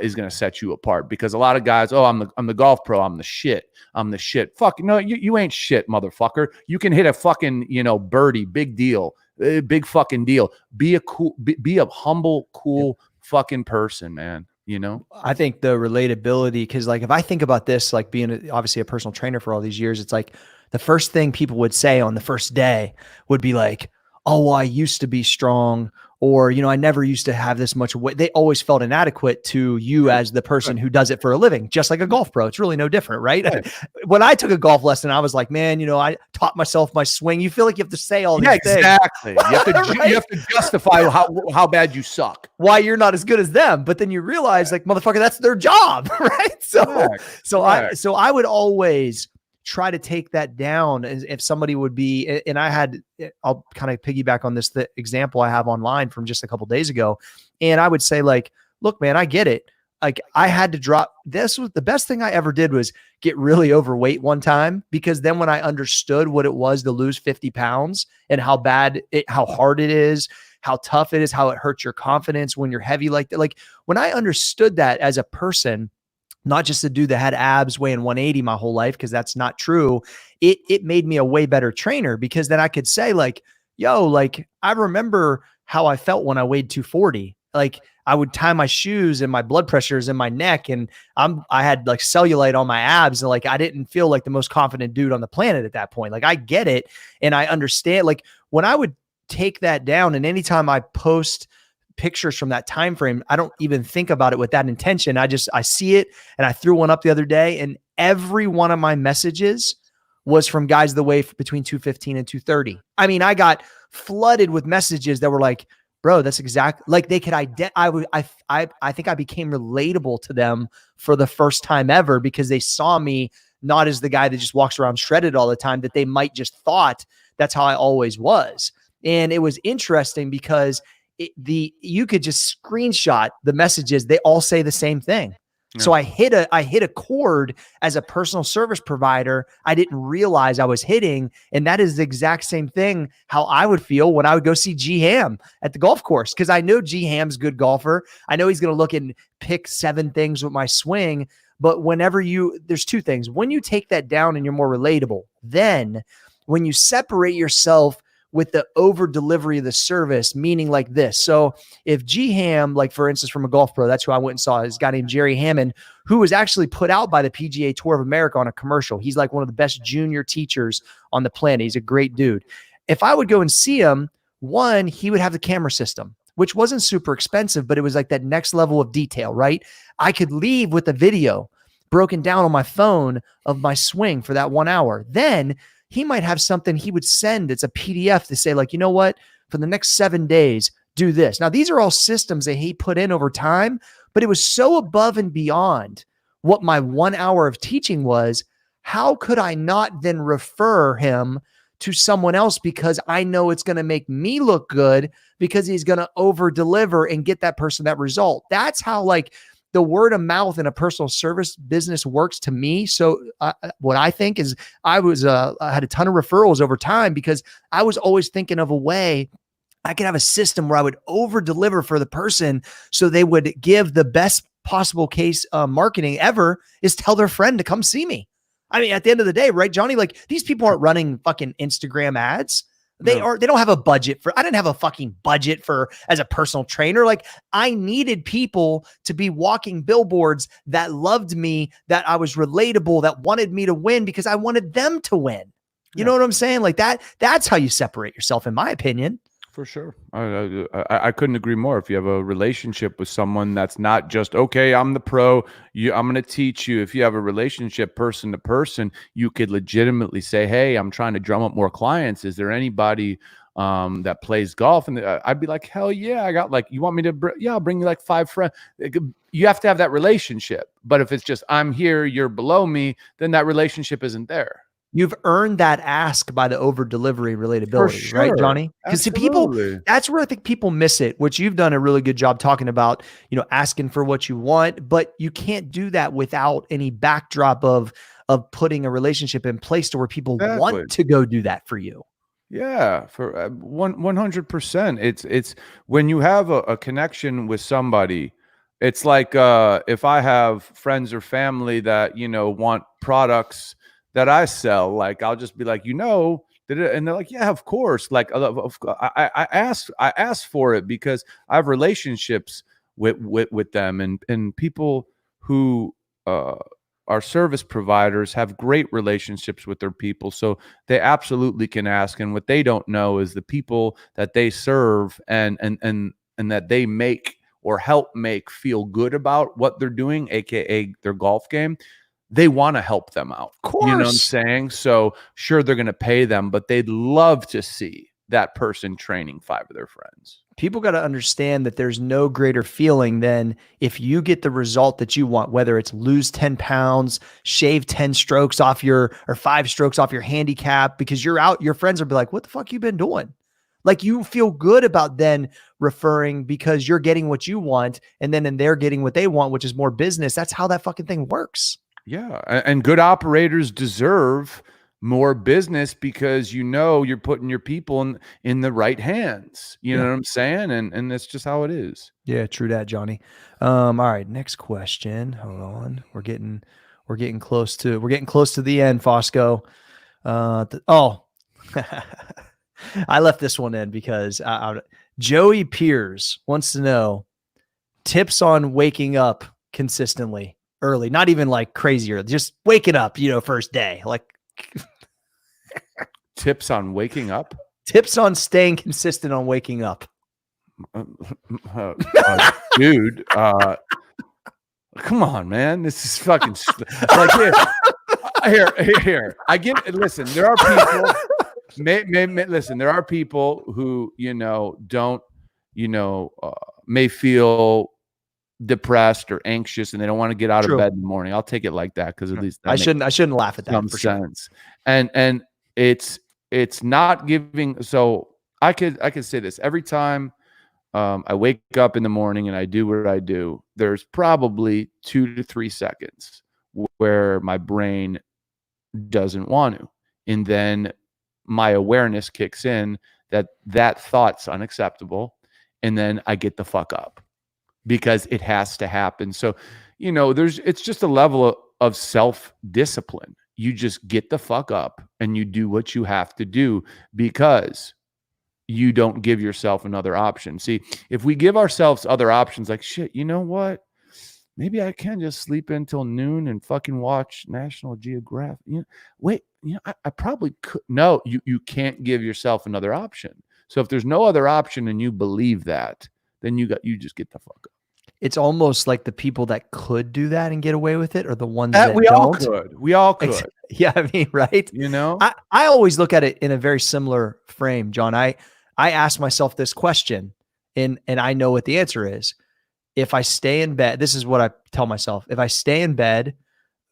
is going to set you apart, because a lot of guys, "Oh, I'm the golf pro. I'm the shit. I'm the shit." Fuck, no, you ain't shit, motherfucker. You can hit a fucking, birdie. Big deal. Big fucking deal. Be a humble, cool fucking person, man. I think the relatability, because like, if I think about this, like being obviously a personal trainer for all these years, it's like the first thing people would say on the first day would be like, "Oh, well, I used to be strong," or, "I never used to have this much weight." They always felt inadequate to you as the person who does it for a living, just like a golf pro. It's really no different, right? When I took a golf lesson, I was like, "Man, I taught myself my swing." You feel like you have to say all these things. Exactly. You have to justify how bad you suck, why you're not as good as them. But then you realize, like, motherfucker, that's their job, right? So I would always try to take that down. As if somebody would be, and I'll kind of piggyback on the example I have online from just a couple days ago. And I would say, like, "Look, man, I get it. like I had to drop. This was the best thing I ever did was get really overweight one time, because then when I understood what it was to lose 50 pounds and how hard it is, how tough it is, how it hurts your confidence when you're heavy like that. Like when I understood that as a person, not just a dude that had abs weighing 180 my whole life, because that's not true. It made me a way better trainer, because then I could say like, yo, like I remember how I felt when I weighed 240. Like I would tie my shoes and my blood pressure is in my neck, and I had like cellulite on my abs, and like I didn't feel like the most confident dude on the planet at that point. Like I get it, and I understand. Like when I would take that down, and anytime I post pictures from that time frame, I don't even think about it with that intention. I see it, and I threw one up the other day, and every one of my messages was from guys that weigh between 215 and 230. I mean, I got flooded with messages that were like, bro, that's exactly like they could I think I became relatable to them for the first time ever, because they saw me not as the guy that just walks around shredded all the time, that they might just thought that's how I always was. And it was interesting because you could just screenshot the messages. They all say the same thing. Yeah. So I hit a chord as a personal service provider I didn't realize I was hitting. And that is the exact same thing how I would feel when I would go see G Ham at the golf course. Cause I know G Ham's a good golfer. I know he's going to look and pick 7 things with my swing. But there's 2 things. When you take that down and you're more relatable, then when you separate yourself with the over delivery of the service, meaning like this. So if G Ham, like for instance, from a golf pro, that's who I went and saw, is a guy named Jerry Hammond, who was actually put out by the PGA Tour of America on a commercial. He's like one of the best junior teachers on the planet. He's a great dude. If I would go and see him, one, he would have the camera system, which wasn't super expensive, but it was like that next level of detail, right? I could leave with a video broken down on my phone of my swing for that 1 hour. Then he might have something he would send. It's a PDF to say like, you know what, for the next 7 days, do this. Now, these are all systems that he put in over time, but it was so above and beyond what my 1 hour of teaching was. How could I not then refer him to someone else, because I know it's going to make me look good, because he's going to over deliver and get that person that result. That's how like the word of mouth in a personal service business works to me. So what I think is I had a ton of referrals over time, because I was always thinking of a way I could have a system where I would over deliver for the person, so they would give the best possible case marketing ever is tell their friend to come see me. I mean, at the end of the day, right, Johnny, like these people aren't running fucking Instagram ads. They don't have a budget I didn't have a fucking budget as a personal trainer. Like I needed people to be walking billboards that loved me, that I was relatable, that wanted me to win because I wanted them to win. You know what I'm saying? Like that's how you separate yourself, in my opinion. For sure. I couldn't agree more. If you have a relationship with someone that's not just, okay, I'm the pro, I'm going to teach you. If you have a relationship person to person, you could legitimately say, hey, I'm trying to drum up more clients. Is there anybody that plays golf? And I'd be like, hell yeah. I got like, you want me to, I'll bring you like 5 friends. You have to have that relationship. But if it's just, I'm here, you're below me, then that relationship isn't there. You've earned that ask by the over delivery relatability, sure. Right, Johnny? Because people, that's where I think people miss it, which you've done a really good job talking about, asking for what you want, but you can't do that without any backdrop of putting a relationship in place to where people want to go do that for you. Yeah, for 100%. It's when you have a connection with somebody, it's like if I have friends or family that, want products that I sell, like I'll just be like, and they're like, yeah, of course. Like I asked for it because I have relationships with them, and people who are service providers have great relationships with their people, so they absolutely can ask. And what they don't know is the people that they serve and that they make or help make feel good about what they're doing, aka their golf game. They want to help them out. Of course. You know what I'm saying? So sure, they're going to pay them, but they'd love to see that person training 5 of their friends. People got to understand that there's no greater feeling than if you get the result that you want, whether it's lose 10 pounds, shave 10 strokes off or 5 strokes off your handicap, because you're out, your friends will be like, what the fuck you been doing? Like you feel good about then referring because you're getting what you want and then they're getting what they want, which is more business. That's how that fucking thing works. Yeah. And good operators deserve more business because you're putting your people in the right hands. You know what I'm saying? And that's just how it is. Yeah, true that, Johnny. All right, next question. Hold on. We're getting close to the end, Fosco. I left this one in because Joey Piers wants to know tips on waking up consistently early, not even like crazier, just waking up, first day, like tips on waking up, tips on staying consistent on waking up. Dude, come on, man. This is fucking like here. I get. Listen, there are people. Listen, there are people who don't may feel depressed or anxious and they don't want to get out of bed in the morning. I'll take it like that because at least I shouldn't laugh at that. Some sense. And it's not giving. So I could say this every time I wake up in the morning and I do what I do. There's probably 2 to 3 seconds where my brain doesn't want to, and then my awareness kicks in that thought's unacceptable, and then I get the fuck up because it has to happen. So, it's just a level of self-discipline. You just get the fuck up and you do what you have to do because you don't give yourself another option. See, if we give ourselves other options, like, shit, you know what? Maybe I can just sleep until noon and fucking watch National Geographic. I probably could. No, you can't give yourself another option. So if there's no other option and you believe that, then you just get the fuck up. It's almost like the people that could do that and get away with it are the ones that we don't. We all could. Yeah, I mean, right? I always look at it in a very similar frame, John. I ask myself this question, and I know what the answer is. If I stay in bed, this is what I tell myself. If I stay in bed,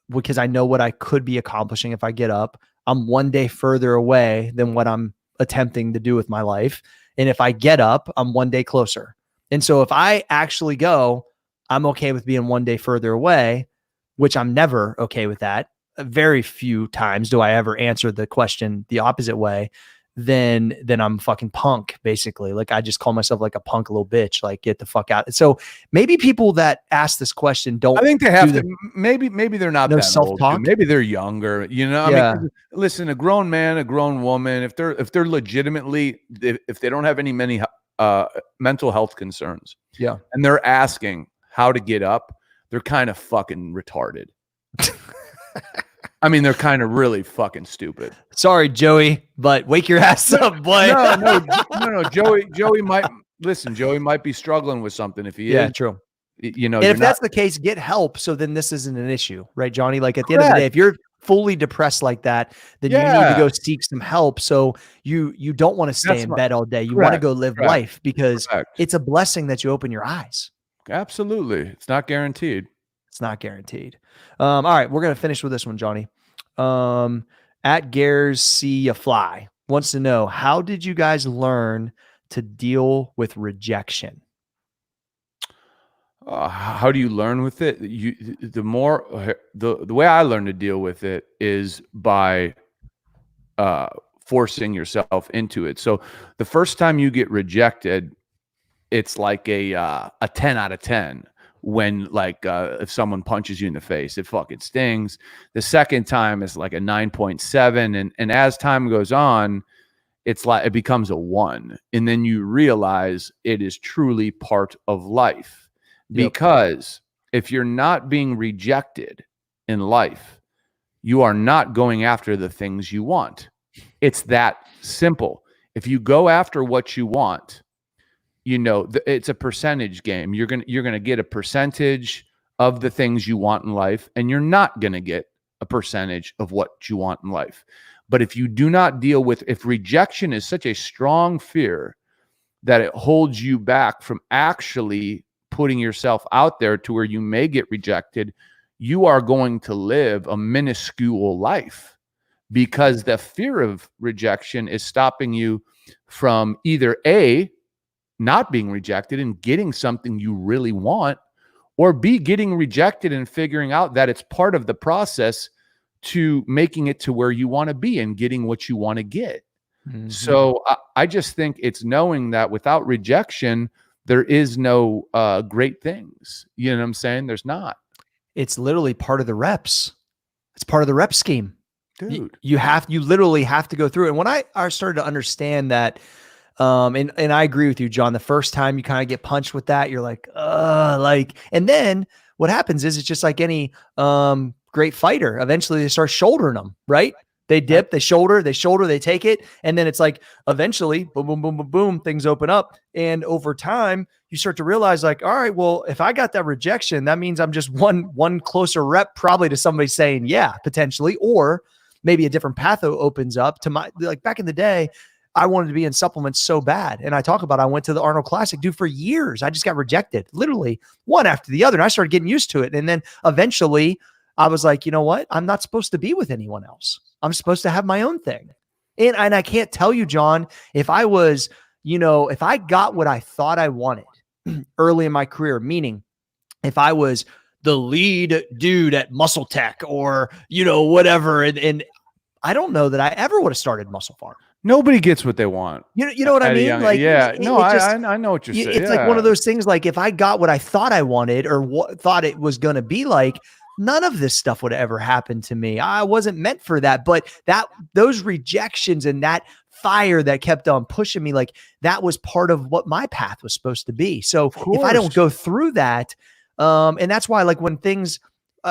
because I know what I could be accomplishing if I get up, I'm one day further away than what I'm attempting to do with my life. And if I get up, I'm one day closer. And so if I actually go, I'm okay with being one day further away, which I'm never okay with that. Very few times do I ever answer the question the opposite way. Then I'm fucking punk, basically. Like I just call myself like a punk little bitch, like get the fuck out. So maybe people that ask this question don't. I think they have to. Maybe they're not that self-talk. Old. Maybe they're younger. I mean, listen, a grown man, a grown woman, if they're legitimately, if they don't have many mental health concerns, and they're asking how to get up, they're kind of fucking retarded. I mean, they're kind of really fucking stupid. Sorry, Joey, but wake your ass up, boy. No. Joey might be struggling with something if he is. Yeah, true. And if that's the case, get help. So then this isn't an issue, right, Johnny? Like at the end of the day, if you're fully depressed like that, then you need to go seek some help. So you don't want to stay in bed all day. You want to go live life because it's a blessing that you open your eyes. Absolutely. It's not guaranteed. It's not guaranteed. All right, we're going to finish with this one, Johnny. At Gares See Ya Fly wants to know, how did you guys learn to deal with rejection? How do you learn with it? The way I learn to deal with it is by forcing yourself into it. So the first time you get rejected, it's like a 10 out of 10. When if someone punches you in the face, it fucking stings. The second time is like a 9.7. And as time goes on, it's like it becomes a 1. And then you realize it is truly part of life. Because if you're not being rejected in life, you are not going after the things you want. It's that simple. If you go after what you want, it's a percentage game. You're gonna get a percentage of the things you want in life, and you're not gonna get a percentage of what you want in life. But if you do not deal with, if rejection is such a strong fear that it holds you back from actually putting yourself out there to where you may get rejected, you are going to live a minuscule life because the fear of rejection is stopping you from either A, not being rejected and getting something you really want, or B, getting rejected and figuring out that it's part of the process to making it to where you want to be and getting what you want to get. Mm-hmm. So I just think it's knowing that without rejection, there is no great things. You know what I'm saying? There's not. It's literally part of the reps. It's part of the rep scheme. Dude. You literally have to go through it. And when I started to understand that, and I agree with you, John, the first time you kind of get punched with that, you're like, and then what happens is it's just like any great fighter. Eventually they start shouldering them, right? They dip, they shoulder, they take it. And then it's like, eventually, boom, boom, boom, boom, boom, things open up. And over time, you start to realize like, all right, well, if I got that rejection, that means I'm just one closer rep probably to somebody saying, yeah, potentially, or maybe a different path opens up to my, like back in the day, I wanted to be in supplements so bad. And I talk about, I went to the Arnold Classic, dude, for years. I just got rejected, literally one after the other. And I started getting used to it. And then eventually I was like, you know what? I'm not supposed to be with anyone else. I'm supposed to have my own thing. And I can't tell you, John, if I was, if I got what I thought I wanted early in my career, meaning if I was the lead dude at Muscle Tech or, whatever. And I don't know that I ever would have started Muscle Farm. Nobody gets what they want. You know what I mean? Like, yeah, I know what you're saying. It's like one of those things. Like if I got what I thought I wanted or thought it was going to be like, none of this stuff would ever happen to me. I wasn't meant for that. But those rejections and that fire that kept on pushing me, like that was part of what my path was supposed to be. So if I don't go through that, and that's why, like when things,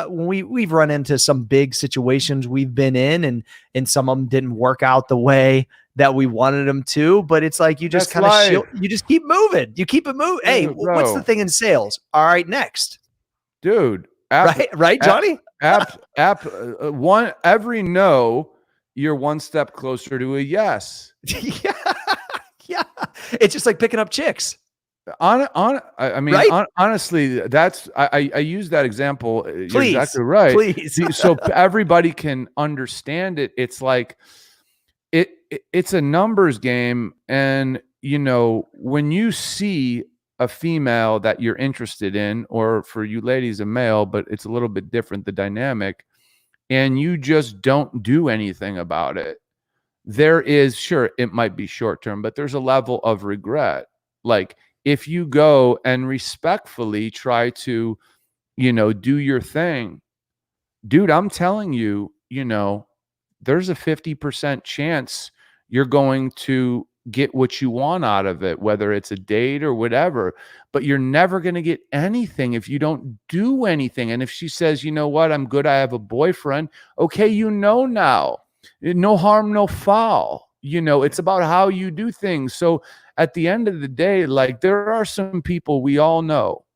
when we've run into some big situations we've been in, and some of them didn't work out the way that we wanted them to, but it's like you just kind of you just keep moving. You keep it moving. Hey, what's the thing in sales? All right, next, dude. Right, Johnny. Every no, you're one step closer to a yes. Yeah. It's just like picking up chicks. Honestly, that's I use that example. Please, you're exactly right. Please. So everybody can understand it. It's like it's a numbers game, and when you see a female that you're interested in, or for you ladies, a male, but it's a little bit different, the dynamic, and you just don't do anything about it. There is, sure, it might be short term, but there's a level of regret. Like if you go and respectfully try to, do your thing, dude, I'm telling you, there's a 50% chance you're going to get what you want out of it, whether it's a date or whatever, but you're never going to get anything if you don't do anything. And if she says, you know what, I'm good, I have a boyfriend. Okay. Now, no harm, no foul. It's about how you do things. So at the end of the day, like there are some people we all know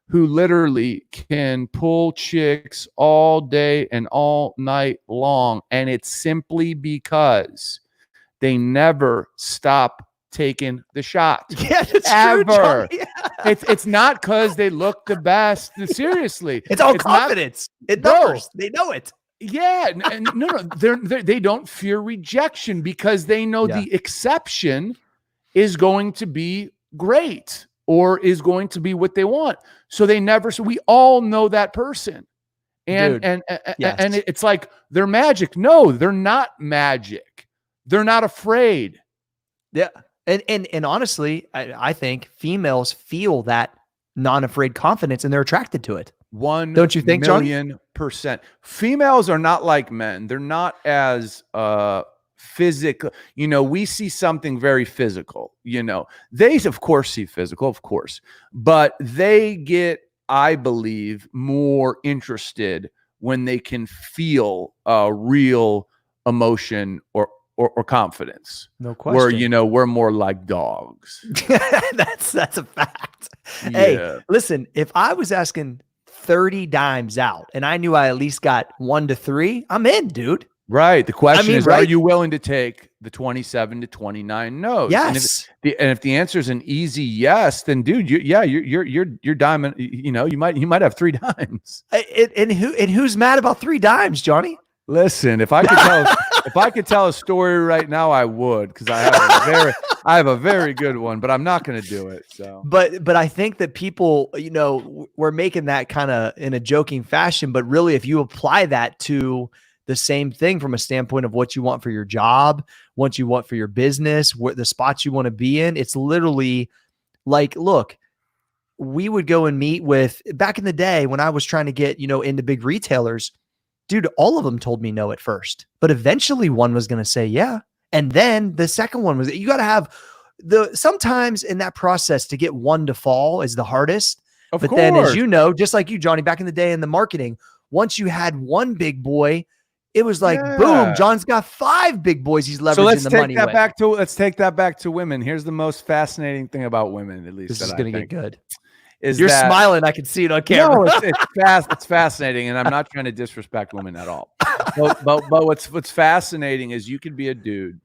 who literally can pull chicks all day and all night long. And it's simply because they never stop taking the shot. Yeah, that's ever. True, It's not because they look the best. Seriously, it's all confidence. Numbers. They know it. Yeah, no, they don't fear rejection because they know the exception is going to be great or is going to be what they want. So they never. So we all know that person, and it's like they're magic. No, they're not magic. They're not afraid. Yeah. And honestly, I think females feel that non-afraid confidence and they're attracted to it. Don't you think, Johnny? 1,000,000%. Females are not like men. They're not as physical. We see something very physical. They of course see physical, of course, but they get, I believe, more interested when they can feel real emotion or confidence. No question. Where we're more like dogs. That's a fact. Yeah. Hey, listen, if I was asking 30 dimes out and I knew I at least got 1 to 3, I'm in, dude. Right. The question is, are you willing to take the 27 to 29 no's? Yes. And if the answer is an easy yes, then dude, you're diamond. You might have 3 dimes. And who's mad about 3 dimes, Johnny? Listen, if I could tell. If I could tell a story right now, I would, because I have a very good one, but I'm not going to do it. So, but I think that people, we're making that kind of in a joking fashion, but really, if you apply that to the same thing from a standpoint of what you want for your job, what you want for your business, what the spots you want to be in, it's literally like, look, we would go and meet with, back in the day when I was trying to get, into big retailers, dude, all of them told me no at first, but eventually one was going to say, yeah. And then the second one was, you got to have sometimes in that process to get one to fall is the hardest. Of but course. Then as you know, just like you, Johnny, back in the day in the marketing, once you had one big boy, it was like, boom, John's got 5 big boys he's leveraging the money with. Let's take that back to women. Here's the most fascinating thing about women, at least. This is going to get good. You're smiling. I can see it on camera. No, it's fascinating, and I'm not trying to disrespect women at all. But what's fascinating is you could be a dude,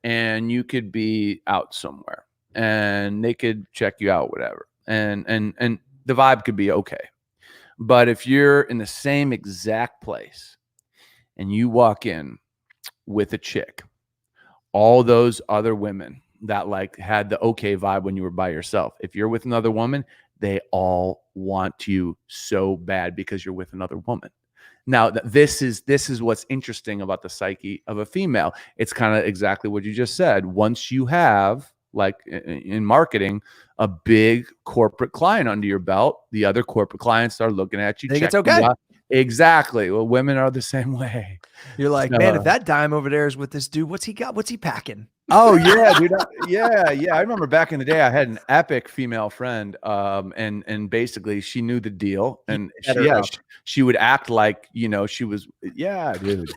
and you could be out somewhere, and they could check you out, whatever, and the vibe could be okay. But if you're in the same exact place, and you walk in with a chick, all those other women that like had the okay vibe when you were by yourself, if you're with another woman, they all want you so bad because you're with another woman. Now, this is what's interesting about the psyche of a female. It's kind of exactly what you just said. Once you have, like in marketing, a big corporate client under your belt, the other corporate clients start looking at you. Think it's okay. Exactly. Well, women are the same way. You're like, man, if that dime over there is with this dude, what's he got? What's he packing? Oh yeah, dude. Yeah. I remember back in the day, I had an epic female friend, and basically she knew the deal, and she would act like she was. Yeah, dude.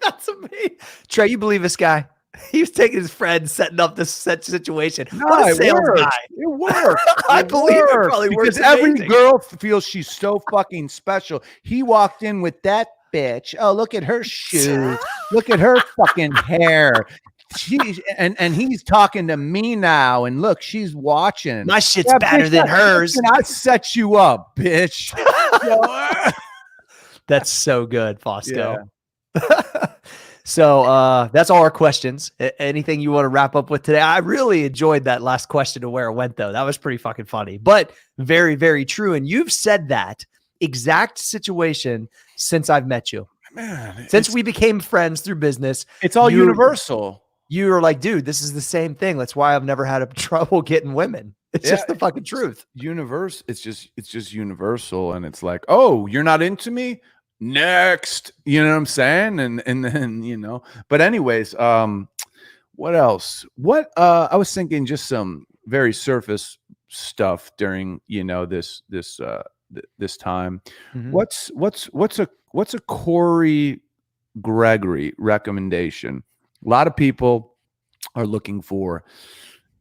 That's amazing. Trey, you believe this guy? He was taking his friend, setting up this situation. No, what a sales guy. It worked. I believe it probably works. Because every girl feels she's so fucking special. He walked in with that bitch. Oh, look at her shoes. Look at her fucking hair. And he's talking to me now. And look, she's watching. My shit's better than hers. And I set you up, bitch. That's so good, Fosco. Yeah. So that's all our questions. Anything you want to wrap up with today? I really enjoyed that last question to where it went, though. That was pretty fucking funny, but very, very true. And you've said that exact situation since I've met you. Man, since we became friends through business. It's all universal. You were like, dude, this is the same thing. That's why I've never had a trouble getting women. It's just the fucking truth. It's just universal. And it's like, oh, you're not into me? Next, you know what I'm saying? And then, but anyways, what else? I was thinking just some very surface stuff during, this time. Mm-hmm. What's a Corey Gregory recommendation? A lot of people are looking for,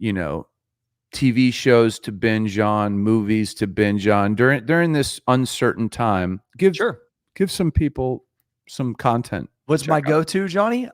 TV shows to binge on, movies to binge on during this uncertain time. Give some people some content. What's my go-to, Johnny?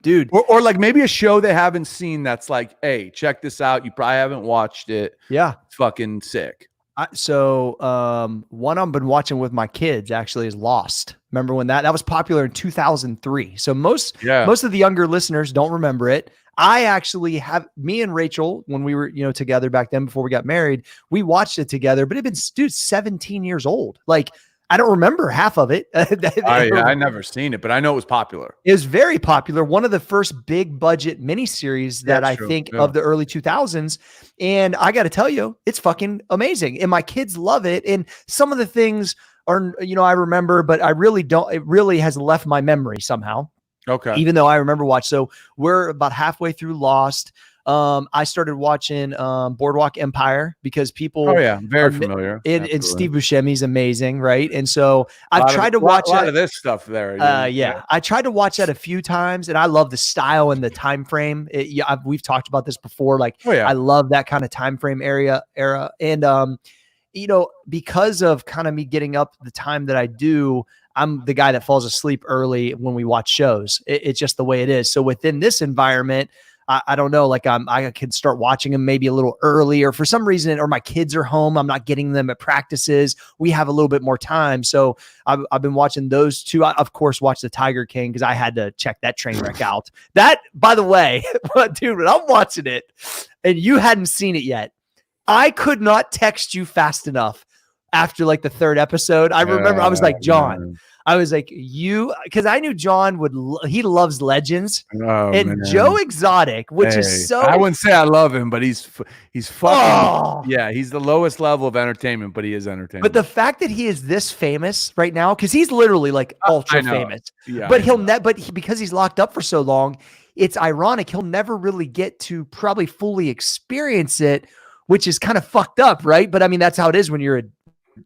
Dude. Or like maybe a show they haven't seen that's like, hey, check this out. You probably haven't watched it. Yeah. It's fucking sick. One I've been watching with my kids actually is Lost. Remember when that was popular in 2003. So most of the younger listeners don't remember it. I actually me and Rachel, when we were, together back then before we got married, we watched it together, but it'd been 17 years old. Like, I don't remember half of it. I never seen it, but I know it was popular. It was very popular. One of the first big budget miniseries that I think of the early 2000s. And I got to tell you, it's fucking amazing. And my kids love it. And some of the things are, I remember, but I really don't, it really has left my memory somehow. Okay. Even though I remember watch. So we're about halfway through Lost. I started watching Boardwalk Empire because people. Oh yeah, very familiar. And Steve Buscemi's amazing, right? And so I've tried to watch a lot of this stuff there. Yeah, I tried to watch that a few times, and I love the style and the time frame. We've talked about this before. Like, I love that kind of time frame era, and because of kind of me getting up the time that I do. I'm the guy that falls asleep early when we watch shows. It's just the way it is. So within this environment, I don't know, like I could start watching them maybe a little earlier for some reason, or my kids are home. I'm not getting them at practices. We have a little bit more time. So I've been watching those two. I, of course, watch the Tiger King because I had to check that train wreck out. That, by the way, dude, when I'm watching it and you hadn't seen it yet, I could not text you fast enough after like the third episode. I remember I was like, John, I was like, because I knew John he loves Legends and man. Joe Exotic, which is so. I wouldn't say I love him, but he's fucking, yeah, he's the lowest level of entertainment, but he is entertaining. But the fact that he is this famous right now, because he's literally like ultra famous, but because he's locked up for so long, it's ironic. He'll never really get to probably fully experience it, which is kind of fucked up, right? But I mean, that's how it is when you're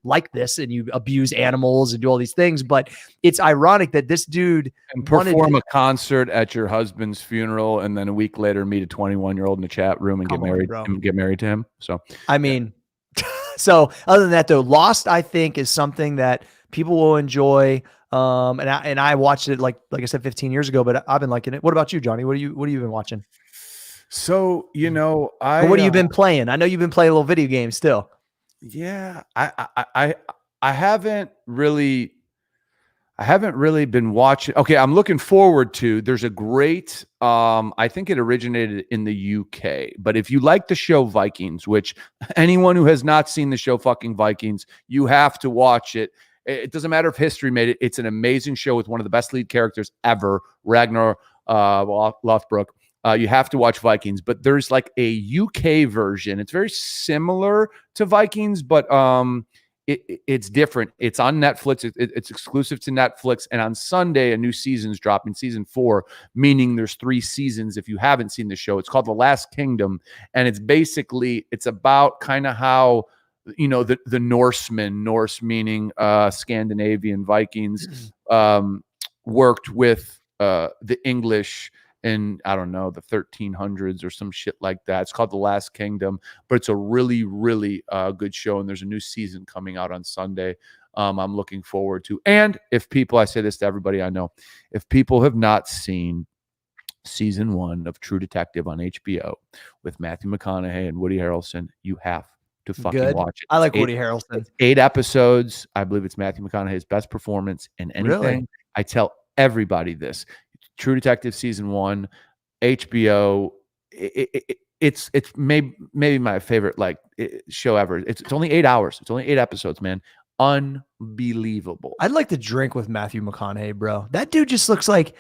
like this and you abuse animals and do all these things. But it's ironic that this dude and perform a concert at your husband's funeral, and then a week later meet a 21-year-old in the chat room and get married to him. So I mean, so other than that though, Lost I think is something that people will enjoy. And I watched it like I said 15 years ago, but I've been liking it. What about you, Johnny? What have you been watching? So, you know, what have you been playing? I know you've been playing little video games still. Yeah, I haven't really been watching. Okay, I'm looking forward to. There's a great. I think it originated in the UK, but if you like the show Vikings, which anyone who has not seen the show fucking Vikings, you have to watch it. It doesn't matter if history made it. It's an amazing show with one of the best lead characters ever, Ragnar Lothbrok. You have to watch Vikings, but there's like a UK version. It's very similar to Vikings, but it's different. It's on Netflix. It's exclusive to Netflix. And on Sunday, a new season's dropping, season 4, meaning there's 3 seasons. If you haven't seen the show, it's called The Last Kingdom. And it's about kind of how, you know, the Norsemen, Norse meaning Scandinavian Vikings, worked with the English in, I don't know, the 1300s or some shit like that. It's called The Last Kingdom, but it's a really, really good show. And there's a new season coming out on Sunday. I'm looking forward to. And if people, I say this to everybody I know, if people have not seen season 1 of True Detective on HBO with Matthew McConaughey and Woody Harrelson, you have to fucking watch it. I like Woody Harrelson. 8 episodes. I believe it's Matthew McConaughey's best performance in anything. Really? I tell everybody this. True Detective season 1, HBO. It's maybe my favorite show ever. It's only 8 hours. It's only 8 episodes, man. Unbelievable. I'd like to drink with Matthew McConaughey, bro. That dude just looks like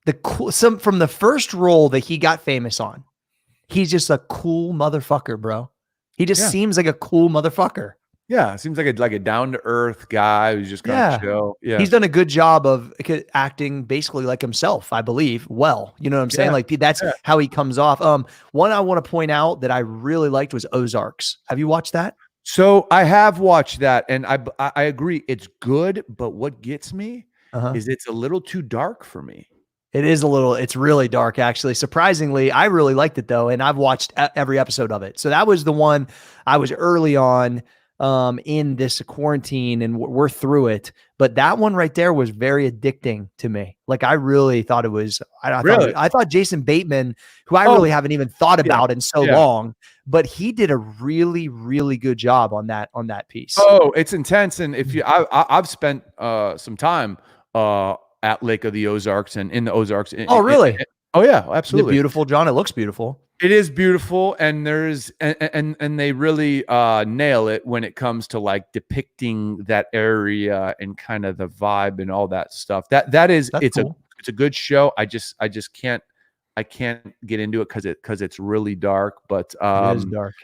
from the first role that he got famous on. He's just a cool motherfucker, bro. He just seems like a cool motherfucker. Yeah, seems like a down-to-earth guy who's just kind of chill. Yeah, he's done a good job of acting basically like himself, I believe. Well, you know what I'm saying? Like that's how he comes off. One I want to point out that I really liked was Ozarks. Have you watched that? So I have watched that, and I agree, it's good. But what gets me is it's a little too dark for me. It's really dark, actually. Surprisingly, I really liked it though, and I've watched every episode of it. So that was the one I was early on in this quarantine, and we're through it. But that one right there was very addicting to me. Like I really thought it was. I thought Jason Bateman, who I really haven't even thought about in so long, but he did a really, really good job on that piece. Oh, it's intense, and if you, I've spent some time at Lake of the Ozarks and in the Ozarks. Oh, really? Oh yeah, absolutely. Is it beautiful, John? It looks beautiful. It is beautiful, and there's and they really nail it when it comes to like depicting that area and kind of the vibe and all that stuff. It's a good show. I just can't get into it because it's really dark. But it is dark.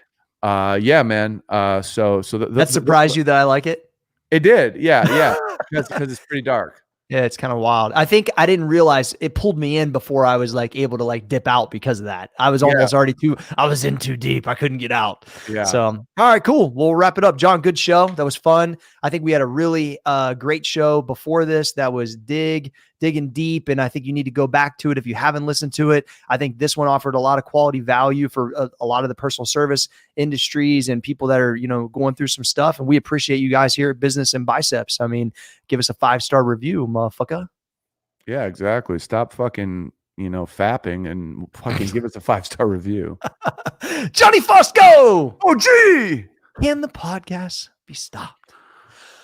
Yeah, man. So that surprised you that I like it? It did. Yeah, because it's pretty dark. Yeah, it's kind of wild. I think I didn't realize it pulled me in before I was like able to like dip out because of that. I was almost already I was in too deep. I couldn't get out. Yeah. So, all right, cool. We'll wrap it up. John, good show. That was fun. I think we had a really great show before this. That was digging deep. And I think you need to go back to it if you haven't listened to it. I think this one offered a lot of quality value for a lot of the personal service industries and people that are, you know, going through some stuff. And we appreciate you guys here at Business and Biceps. I mean, give us a 5-star review, motherfucker. Yeah, exactly. Stop fucking fapping and fucking give us a 5-star review. Johnny Fosco. Oh, gee. Can the podcast be stopped?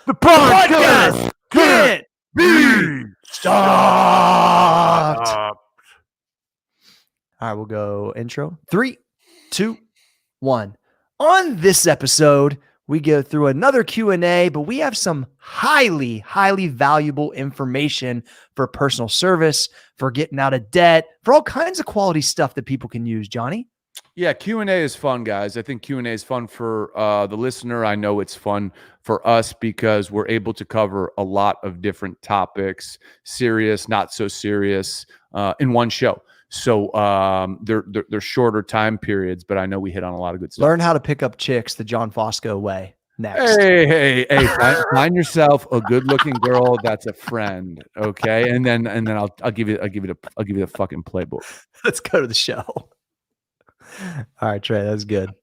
The podcast can't be stopped. All right, we'll go intro. 3, 2, 1. On this episode, we go through another Q&A, but we have some highly, highly valuable information for personal service, for getting out of debt, for all kinds of quality stuff that people can use, Johnny. Yeah, Q&A is fun, guys. I think Q&A is fun for the listener. I know it's fun for us because we're able to cover a lot of different topics, serious, not so serious, in one show. So they're shorter time periods, but I know we hit on a lot of good stuff. Learn how to pick up chicks the John Fosco way next. Hey, find yourself a good-looking girl that's a friend, okay? And then I'll give you the fucking playbook. Let's go to the show. All right, Trey, that's good.